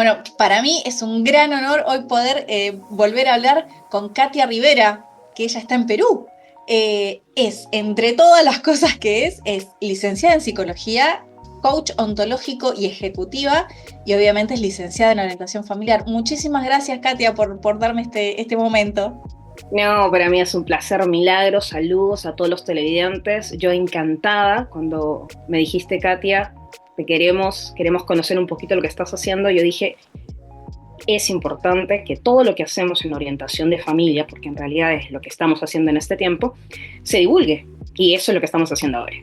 Bueno, para mí es un gran honor hoy poder volver a hablar con Katia Rivera, que ella está en Perú. Entre todas las cosas que es licenciada en psicología, coach ontológico y ejecutiva, y obviamente es licenciada en orientación familiar. Muchísimas gracias, Katia, por darme este momento. No, para mí es un placer, Milagros. Saludos a todos los televidentes. Yo encantada cuando me dijiste, Katia, queremos conocer un poquito lo que estás haciendo. Yo dije, es importante que todo lo que hacemos en orientación de familia, porque en realidad es lo que estamos haciendo en este tiempo, se divulgue. Y eso es lo que estamos haciendo ahora.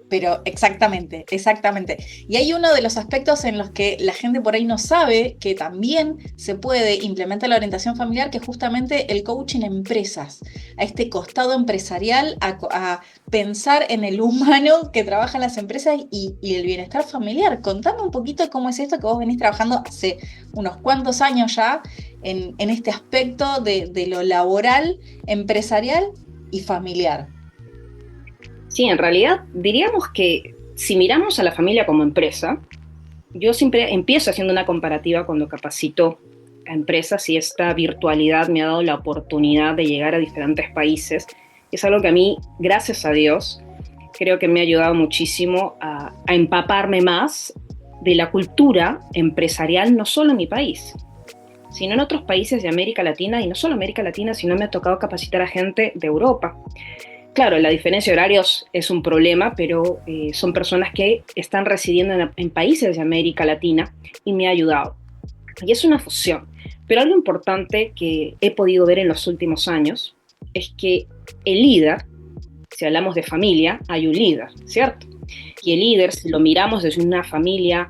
Pero exactamente, exactamente. Y hay uno de los aspectos en los que la gente por ahí no sabe que también se puede implementar la orientación familiar, que es justamente el coaching en empresas, a este costado empresarial, a pensar en el humano que trabaja en las empresas y el bienestar familiar. Contame un poquito cómo es esto que vos venís trabajando hace unos cuantos años ya en este aspecto de lo laboral, empresarial y familiar. Sí, en realidad diríamos que si miramos a la familia como empresa, yo siempre empiezo haciendo una comparativa cuando capacito a empresas y esta virtualidad me ha dado la oportunidad de llegar a diferentes países. Es algo que a mí, gracias a Dios, creo que me ha ayudado muchísimo a empaparme más de la cultura empresarial, no solo en mi país, sino en otros países de América Latina, y no solo América Latina, sino me ha tocado capacitar a gente de Europa. Claro, la diferencia de horarios es un problema, pero son personas que están residiendo en países de América Latina y me ha ayudado. Y es una fusión. Pero algo importante que he podido ver en los últimos años es que el líder, si hablamos de familia, hay un líder, ¿cierto? Y el líder, si lo miramos desde una familia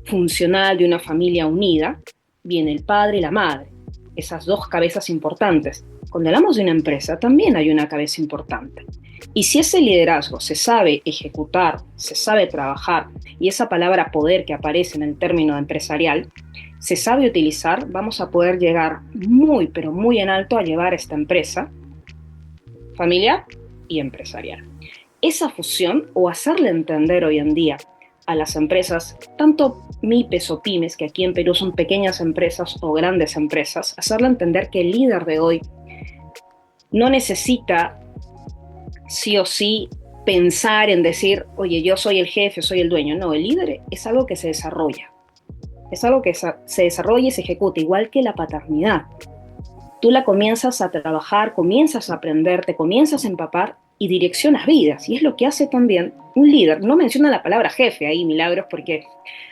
funcional, de una familia unida, viene el padre y la madre, esas dos cabezas importantes. Cuando hablamos de una empresa, también hay una cabeza importante. Y si ese liderazgo se sabe ejecutar, se sabe trabajar, y esa palabra poder que aparece en el término empresarial, se sabe utilizar, vamos a poder llegar muy, pero muy en alto a llevar esta empresa familiar y empresarial. Esa fusión, o hacerle entender hoy en día a las empresas, tanto MIPES o pymes, que aquí en Perú son pequeñas empresas o grandes empresas, hacerle entender que el líder de hoy no necesita sí o sí pensar en decir, oye, yo soy el jefe, soy el dueño. No, el líder es algo que se desarrolla. Es algo que se desarrolla y se ejecuta, igual que la paternidad. Tú la comienzas a trabajar, comienzas a aprender, te comienzas a empapar y direccionas vidas. Y es lo que hace también un líder. No menciona la palabra jefe ahí, Milagros, porque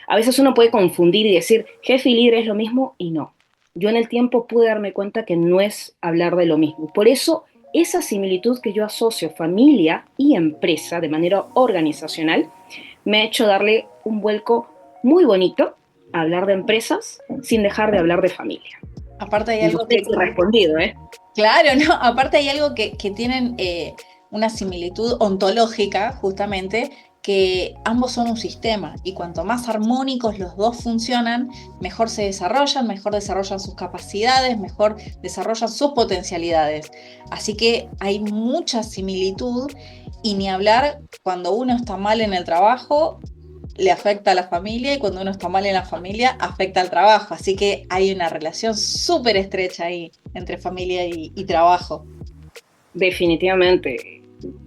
a veces uno puede confundir y decir jefe y líder es lo mismo, y no. Yo en el tiempo pude darme cuenta que no es hablar de lo mismo. Por eso, esa similitud que yo asocio familia y empresa de manera organizacional me ha hecho darle un vuelco muy bonito a hablar de empresas sin dejar de hablar de familia. Aparte hay No algo sé que, si he respondido, ¿eh? claro, ¿no? Aparte hay algo que tienen una similitud ontológica, justamente, que ambos son un sistema y cuanto más armónicos los dos funcionan, mejor desarrollan sus capacidades, mejor desarrollan sus potencialidades. Así que hay mucha similitud y ni hablar cuando uno está mal en el trabajo, le afecta a la familia y cuando uno está mal en la familia, afecta al trabajo. Así que hay una relación súper estrecha ahí entre familia y trabajo. Definitivamente.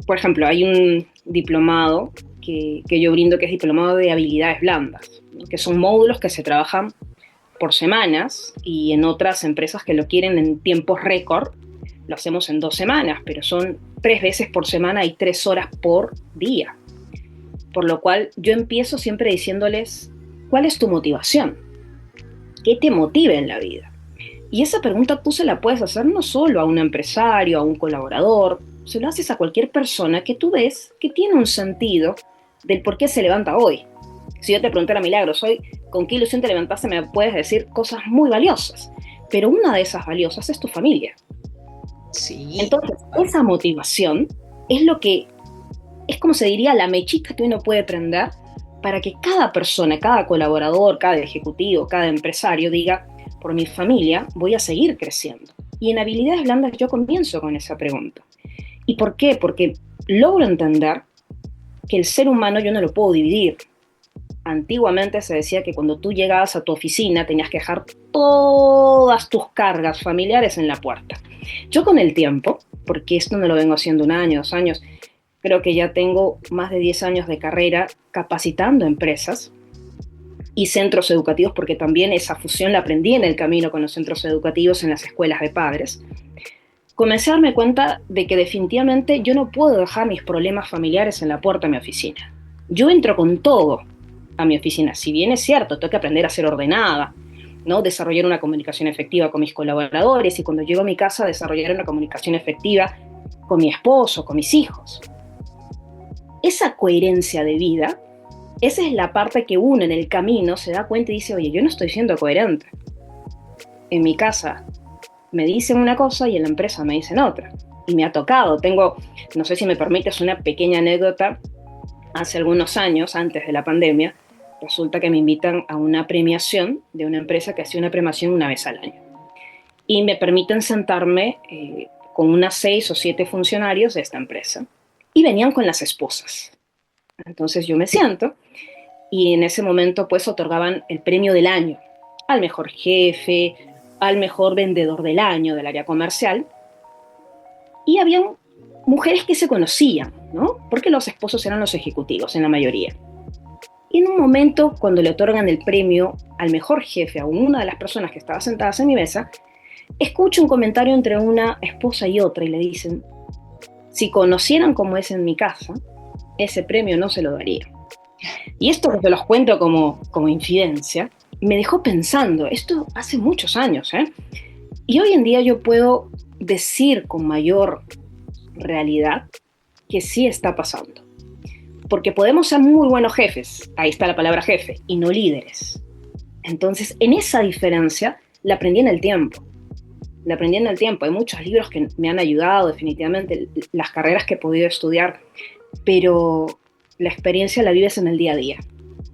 Por ejemplo, hay un diplomado que yo brindo que es diplomado de habilidades blandas, ¿no? Que son módulos que se trabajan por semanas, y en otras empresas que lo quieren en tiempos récord, lo hacemos en 2 semanas, pero son 3 veces por semana y 3 horas por día. Por lo cual yo empiezo siempre diciéndoles, ¿cuál es tu motivación? ¿Qué te motiva en la vida? Y esa pregunta tú se la puedes hacer no solo a un empresario, a un colaborador, se lo haces a cualquier persona que tú ves que tiene un sentido del por qué se levanta hoy. Si yo te preguntara, Milagros, hoy, ¿con qué ilusión te levantaste? Me puedes decir cosas muy valiosas, pero una de esas valiosas es tu familia. Sí. Entonces, esa motivación es lo que, es como se diría, la mechita que uno puede prender para que cada persona, cada colaborador, cada ejecutivo, cada empresario diga, por mi familia voy a seguir creciendo. Y en habilidades blandas yo comienzo con esa pregunta. ¿Y por qué? Porque logro entender que el ser humano yo no lo puedo dividir antiguamente se decía que cuando tú llegabas a tu oficina tenías que dejar todas tus cargas familiares en la puerta. Yo con el tiempo, porque esto no lo vengo haciendo un año, 2 años, creo que ya tengo más de 10 años de carrera capacitando empresas y centros educativos, porque también esa fusión la aprendí en el camino con los centros educativos en las escuelas de padres. Comencé a darme cuenta de que definitivamente yo no puedo dejar mis problemas familiares en la puerta de mi oficina. Yo entro con todo a mi oficina. Si bien es cierto, tengo que aprender a ser ordenada, ¿no? Desarrollar una comunicación efectiva con mis colaboradores y cuando llego a mi casa desarrollar una comunicación efectiva con mi esposo, con mis hijos. Esa coherencia de vida, esa es la parte que uno en el camino se da cuenta y dice, oye, yo no estoy siendo coherente. En mi casa me dicen una cosa y en la empresa me dicen otra. Y me ha tocado. Tengo, no sé si me permites, una pequeña anécdota. Hace algunos años, antes de la pandemia, resulta que me invitan a una premiación de una empresa que hacía una premiación una vez al año. Y me permiten sentarme con unas 6 o 7 funcionarios de esta empresa. Y venían con las esposas. Entonces yo me siento y en ese momento pues otorgaban el premio del año al mejor jefe, al mejor vendedor del año del área comercial. Y habían mujeres que se conocían, ¿no? Porque los esposos eran los ejecutivos en la mayoría. Y en un momento, cuando le otorgan el premio al mejor jefe a una de las personas que estaba sentadas en mi mesa, escucho un comentario entre una esposa y otra y le dicen, si conocieran cómo es en mi casa, ese premio no se lo daría. Y esto que te los cuento como infidencia, me dejó pensando, esto hace muchos años, ¿eh? Y hoy en día yo puedo decir con mayor realidad que sí está pasando. Porque podemos ser muy buenos jefes, ahí está la palabra jefe, y no líderes. Entonces, en esa diferencia la aprendí en el tiempo. La aprendí en el tiempo. Hay muchos libros que me han ayudado, definitivamente, las carreras que he podido estudiar, pero la experiencia la vives en el día a día.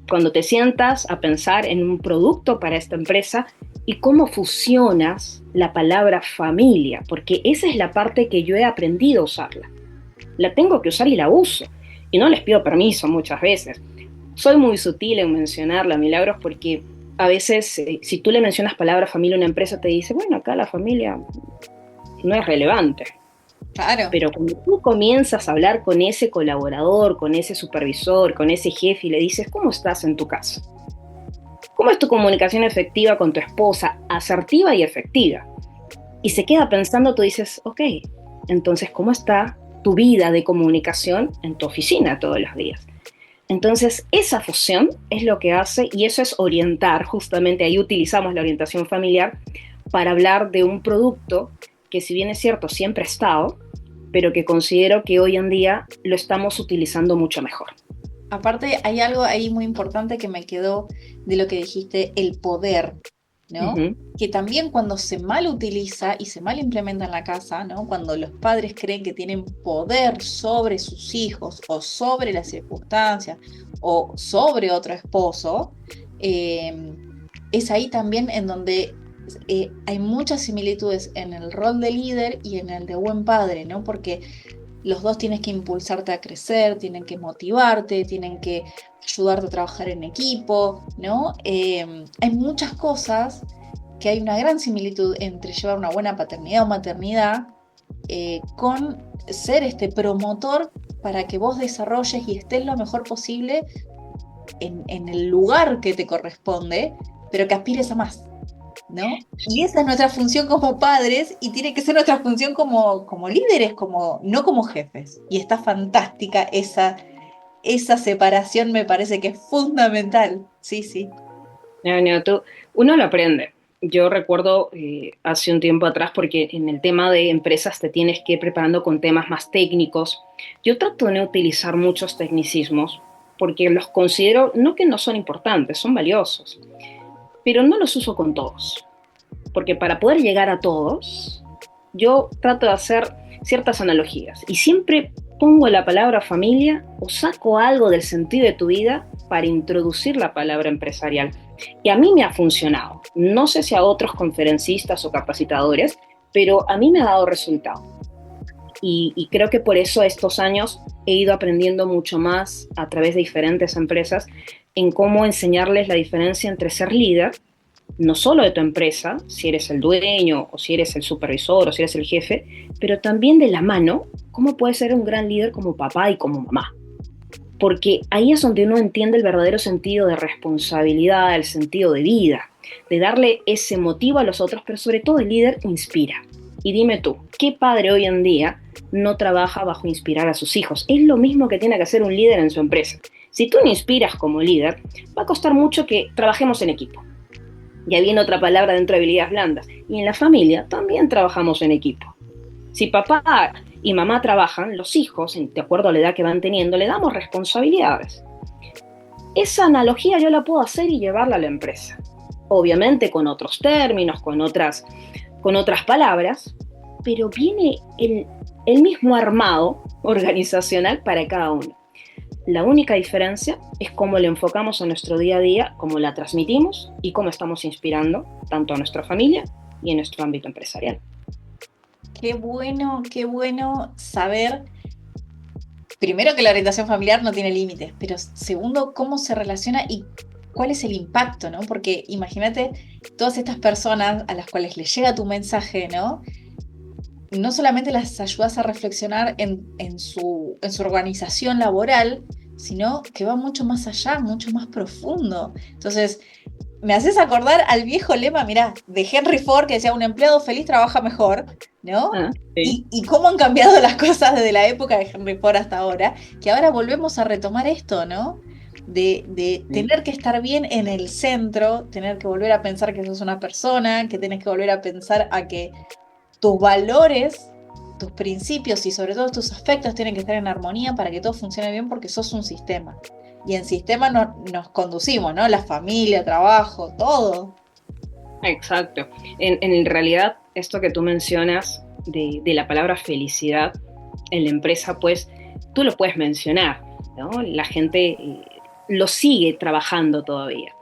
Cuando te sientas a pensar en un producto para esta empresa y cómo fusionas la palabra familia, porque esa es la parte que yo he aprendido a usarla. La tengo que usar y la uso. Y no les pido permiso muchas veces. Soy muy sutil en mencionarla, Milagros, porque a veces, si tú le mencionas palabra familia a una empresa, te dice, bueno, acá la familia no es relevante. Claro. Pero cuando tú comienzas a hablar con ese colaborador, con ese supervisor, con ese jefe y le dices, ¿cómo estás en tu casa? ¿Cómo es tu comunicación efectiva con tu esposa? Asertiva y efectiva. Y se queda pensando, tú dices, ok, entonces, ¿cómo está tu vida de comunicación en tu oficina todos los días? Entonces, esa fusión es lo que hace, y eso es orientar, justamente ahí utilizamos la orientación familiar para hablar de un producto que, si bien es cierto, siempre ha estado, pero que considero que hoy en día lo estamos utilizando mucho mejor. Aparte, hay algo ahí muy importante que me quedó de lo que dijiste, el poder, ¿no? Que también cuando se mal utiliza y se mal implementa en la casa, ¿no? Cuando los padres creen que tienen poder sobre sus hijos o sobre las circunstancias o sobre otro esposo, es ahí también en donde hay muchas similitudes en el rol de líder y en el de buen padre, ¿no? Porque los dos tienen que impulsarte a crecer, tienen que motivarte, tienen que ayudarte a trabajar en equipo, ¿no? Hay muchas cosas que hay una gran similitud entre llevar una buena paternidad o maternidad con ser este promotor para que vos desarrolles y estés lo mejor posible en el lugar que te corresponde, pero que aspires a más, ¿no? Y esa es nuestra función como padres y tiene que ser nuestra función como líderes, no como jefes. Y está fantástica esa separación, me parece que es fundamental. Sí, sí. Uno lo aprende. Yo recuerdo hace un tiempo atrás, porque en el tema de empresas te tienes que ir preparando con temas más técnicos. Yo trato de no utilizar muchos tecnicismos porque los considero no que no son importantes, son valiosos, pero no los uso con todos. Porque para poder llegar a todos, yo trato de hacer ciertas analogías y siempre pongo la palabra familia o saco algo del sentido de tu vida para introducir la palabra empresarial. Y a mí me ha funcionado. No sé si a otros conferencistas o capacitadores, pero a mí me ha dado resultado. Y creo que por eso estos años he ido aprendiendo mucho más a través de diferentes empresas en cómo enseñarles la diferencia entre ser líder, no solo de tu empresa, si eres el dueño o si eres el supervisor o si eres el jefe, pero también de la mano, cómo puedes ser un gran líder como papá y como mamá. Porque ahí es donde uno entiende el verdadero sentido de responsabilidad, el sentido de vida, de darle ese motivo a los otros, pero sobre todo el líder inspira. Y dime tú, ¿qué padre hoy en día no trabaja bajo inspirar a sus hijos? Es lo mismo que tiene que hacer un líder en su empresa. Si tú no inspiras como líder, va a costar mucho que trabajemos en equipo. Ya viene otra palabra dentro de habilidades blandas. Y en la familia también trabajamos en equipo. Si papá y mamá trabajan, los hijos, de acuerdo a la edad que van teniendo, le damos responsabilidades. Esa analogía yo la puedo hacer y llevarla a la empresa. Obviamente con otros términos, con otras palabras, pero viene el mismo armado organizacional para cada uno. La única diferencia es cómo le enfocamos a nuestro día a día, cómo la transmitimos y cómo estamos inspirando tanto a nuestra familia y en nuestro ámbito empresarial. Qué bueno saber, primero, que la orientación familiar no tiene límites, pero segundo, cómo se relaciona y cuál es el impacto, ¿no? Porque imagínate todas estas personas a las cuales les llega tu mensaje, ¿no? No solamente las ayudas a reflexionar en su organización laboral, sino que va mucho más allá, mucho más profundo. Entonces, me haces acordar al viejo lema, mirá, de Henry Ford, que decía, un empleado feliz trabaja mejor, ¿no? Sí. Y cómo han cambiado las cosas desde la época de Henry Ford hasta ahora, que ahora volvemos a retomar esto, ¿no? De tener que estar bien en el centro, tener que volver a pensar que sos una persona, que tenés que volver a pensar a que tus valores, tus principios y sobre todo tus afectos tienen que estar en armonía para que todo funcione bien, porque sos un sistema. Y en sistema nos conducimos, ¿no? La familia, trabajo, todo. Exacto. En realidad, esto que tú mencionas de la palabra felicidad en la empresa, pues tú lo puedes mencionar, ¿no? La gente lo sigue trabajando todavía.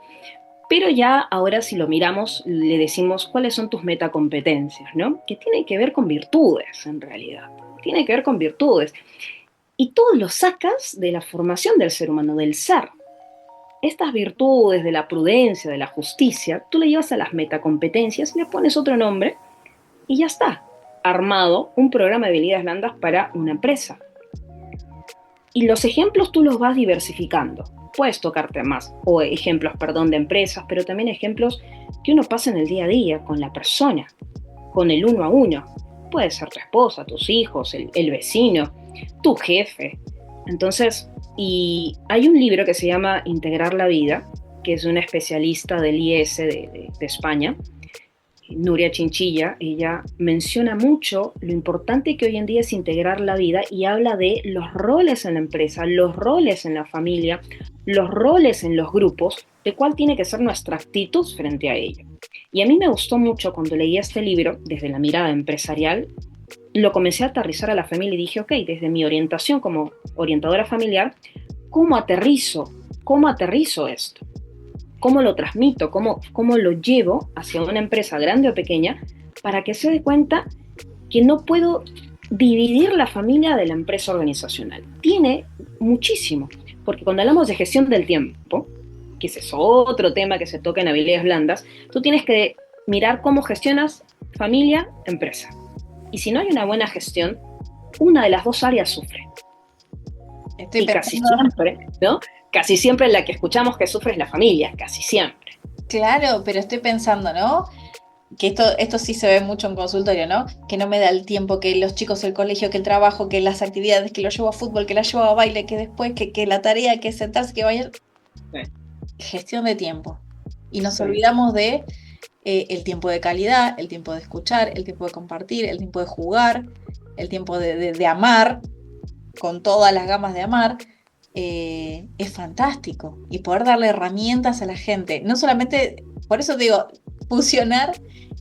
Pero ya ahora si lo miramos, le decimos cuáles son tus metacompetencias, ¿no? Que tienen que ver con virtudes, en realidad. Tiene que ver con virtudes. Y todo lo sacas de la formación del ser humano, del ser. Estas virtudes de la prudencia, de la justicia, tú le llevas a las metacompetencias, le pones otro nombre y ya está. Armado un programa de habilidades blandas para una empresa. Y los ejemplos tú los vas diversificando. Puedes tocarte más, o ejemplos, perdón, de empresas, pero también ejemplos que uno pasa en el día a día con la persona, con el uno a uno. Puede ser tu esposa, tus hijos, el vecino, tu jefe. Entonces, y hay un libro que se llama Integrar la Vida, que es una especialista del IES de España, Nuria Chinchilla. Ella menciona mucho lo importante que hoy en día es integrar la vida y habla de los roles en la empresa, los roles en la familia, los roles en los grupos, de cuál tiene que ser nuestra actitud frente a ello. Y a mí me gustó mucho cuando leí este libro, desde la mirada empresarial, lo comencé a aterrizar a la familia y dije, ok, desde mi orientación como orientadora familiar, ¿cómo aterrizo esto? ¿Cómo lo transmito? ¿Cómo lo llevo hacia una empresa grande o pequeña para que se dé cuenta que no puedo dividir la familia de la empresa organizacional? Tiene muchísimo, porque cuando hablamos de gestión del tiempo, que ese es otro tema que se toca en habilidades blandas, tú tienes que mirar cómo gestionas familia, empresa. Y si no hay una buena gestión, una de las dos áreas sufre. Y casi siempre, ¿no? Casi siempre la que escuchamos que sufre es la familia, casi siempre. Claro, pero estoy pensando, ¿no? Que esto sí se ve mucho en consultorio, ¿no? Que no me da el tiempo, que los chicos, el colegio, que el trabajo, que las actividades, que lo llevo a fútbol, que la llevo a baile, que después, que la tarea, que sentarse, que vaya. Sí. Gestión de tiempo. Y nos olvidamos de el tiempo de calidad, el tiempo de escuchar, el tiempo de compartir, el tiempo de jugar, el tiempo de amar, con todas las gamas de amar. Es fantástico. Y poder darle herramientas a la gente. No solamente, por eso digo, fusionar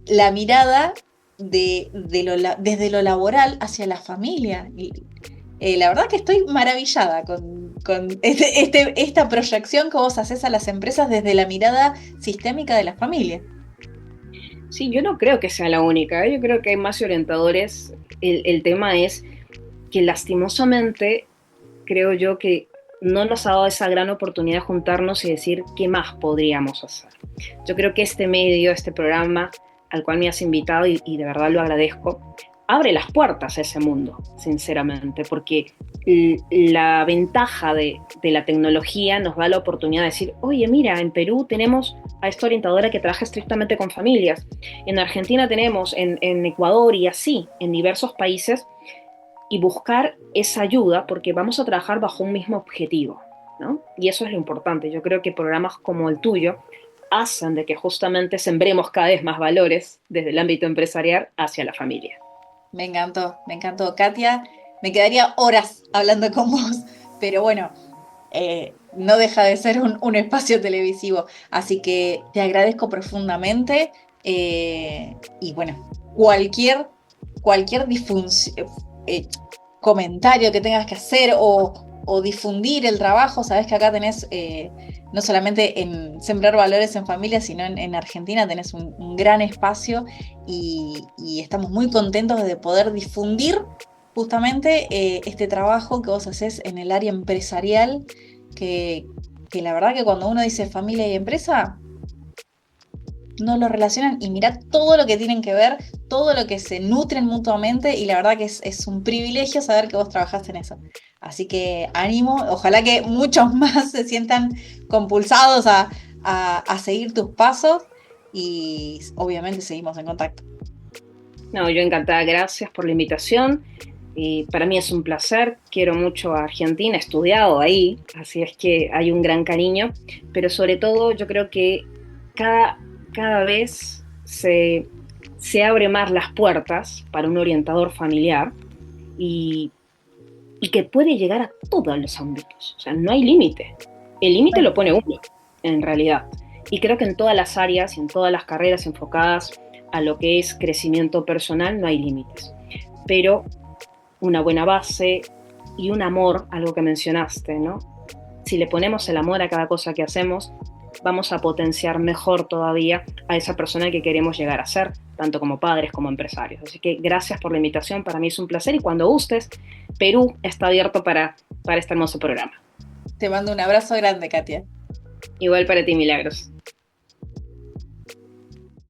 la mirada desde lo laboral hacia la familia. Y, la verdad que estoy maravillada con esta proyección que vos haces a las empresas desde la mirada sistémica de la familia. Sí, yo no creo que sea la única. Yo creo que hay más orientadores. El tema es que lastimosamente creo yo que no nos ha dado esa gran oportunidad de juntarnos y decir qué más podríamos hacer. Yo creo que este medio, este programa al cual me has invitado, y de verdad lo agradezco, abre las puertas a ese mundo, sinceramente, porque la ventaja de la tecnología nos da la oportunidad de decir, oye, mira, en Perú tenemos a esta orientadora que trabaja estrictamente con familias, en Argentina tenemos, en Ecuador y así, en diversos países, y buscar esa ayuda porque vamos a trabajar bajo un mismo objetivo, ¿no? Y eso es lo importante. Yo creo que programas como el tuyo hacen de que justamente sembremos cada vez más valores desde el ámbito empresarial hacia la familia. Me encantó, Katia. Me quedaría horas hablando con vos, pero bueno, no deja de ser un espacio televisivo. Así que te agradezco profundamente y bueno, cualquier comentario que tengas que hacer o difundir el trabajo, sabes que acá tenés, no solamente en Sembrar Valores en Familia, sino en Argentina tenés un gran espacio y estamos muy contentos de poder difundir justamente este trabajo que vos hacés en el área empresarial, que, que la verdad que cuando uno dice familia y empresa, no lo relacionan y mirá todo lo que tienen que ver, todo lo que se nutren mutuamente y la verdad que es un privilegio saber que vos trabajaste en eso. Así que ánimo, ojalá que muchos más se sientan compulsados a seguir tus pasos y obviamente seguimos en contacto. No, yo encantada, gracias por la invitación. Y para mí es un placer, quiero mucho a Argentina, he estudiado ahí, así es que hay un gran cariño, pero sobre todo yo creo que cada vez se abre más las puertas para un orientador familiar y, y que puede llegar a todos los ámbitos, o sea, no hay límite, el límite lo pone uno, en realidad, y creo que en todas las áreas y en todas las carreras enfocadas a lo que es crecimiento personal no hay límites, pero una buena base y un amor, algo que mencionaste, ¿no? Si le ponemos el amor a cada cosa que hacemos, vamos a potenciar mejor todavía a esa persona que queremos llegar a ser, tanto como padres como empresarios. Así que gracias por la invitación, para mí es un placer y cuando gustes, Perú está abierto para este hermoso programa. Te mando un abrazo grande, Katia. Igual para ti, Milagros.